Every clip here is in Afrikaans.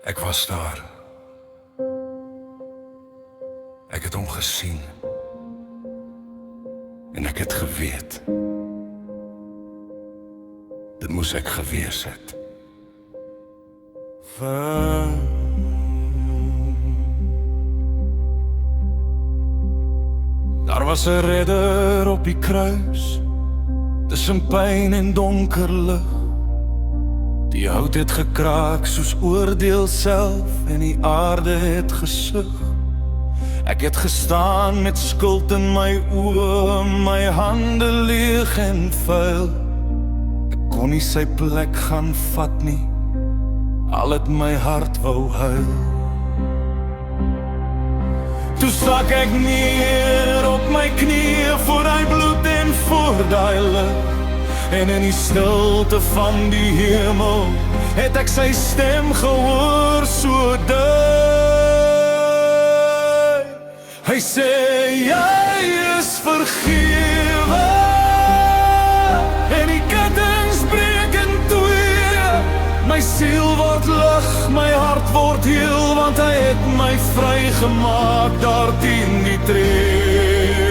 Ek was daar. Ek het hom gesien. En ek het geweet. Dit moes ek gewees het. Daar was 'n redder op die kruis, tussen pyn en donker lig. Die hout het gekraak soos oordeel self en die aarde het gesug. Ek het gestaan met skuld in my oë, my hande leeg en vuil. Ek kon nie sy plek gaan vat nie, al het my hart wou huil. Toe sak ek neer op my knieë voor hy bloed en voor daai lig. En in die stilte van die hemel het ek sy stem gehoor so dui. Hy sê, jy is vergewe. En die kettings breek in twee. My siel word lig, my hart word heel, want hy het my vrygemaak daar teen die tree.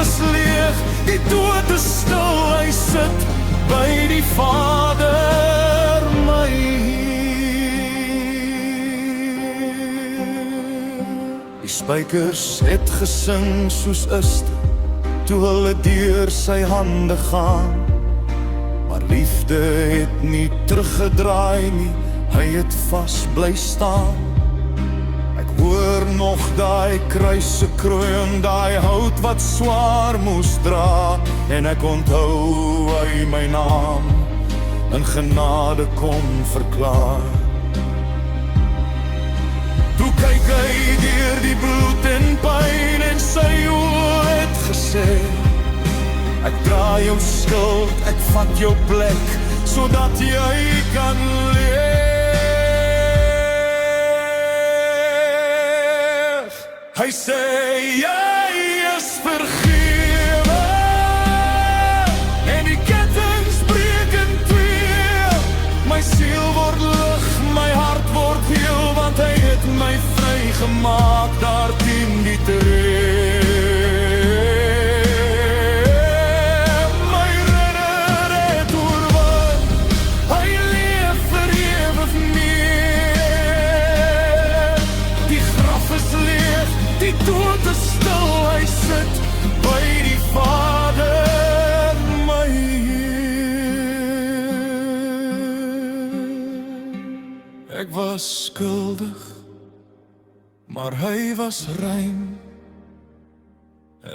Is leeg, die dood is stil, hy sit by die Vader, my Heer. Die spykers het gesing soos Ester, toe hulle deur sy hande gaan. Maar liefde het nie teruggedraai nie, hy het vas bly staan. Hoor nog daai kruise kroon, daai hout wat swaar moes dra. En ek onthou hy my naam in genade kon verklaar. Toe kyk hy deur die bloed en pyn en sy oë het gesê, ek dra jou skuld, ek vat jou plek, sodat jy kan leef. Hy sê, jy is vergewe. En die kettings breek in twee. My siel word lig, my hart word heel, want hy het my vrygemaak daar teen die tree. My redder het oorwin, hy leef vir ewig meer. Die graf is leeg, die dood is stil, hy sit by die Vader, my Heer. Ek was skuldig, maar hy was rein.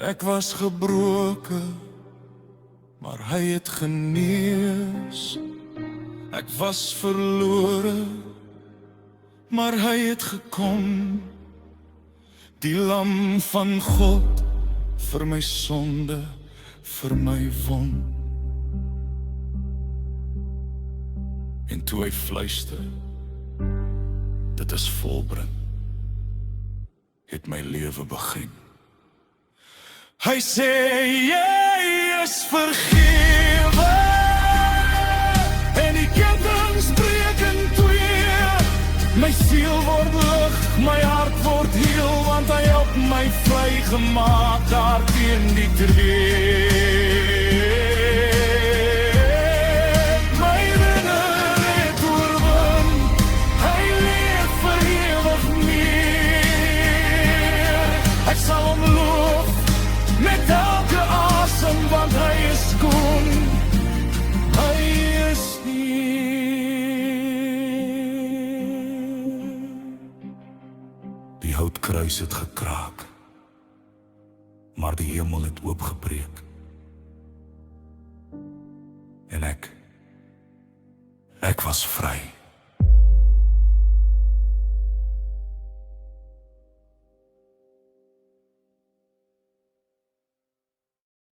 Ek was gebroken, maar hy het genees. Ek was verlore, maar hy het gekom. Die lam van God, vir my sonde, vir my wond. En toe hy fluister, dit is volbring, het my lewe begin. Hy sê, jy is vergewe. En die kettings breek in twee. My siel word lig, my hart word heel, want hy help my vrygemaak daar teen die tree. My redder het oorwin, hy leef vir ewig meer. Ek sal hom loof met elke asem, want hy is skoon, hy is die houtkruis het gekraak, maar die hemel het oopgebreek. En ek was vry.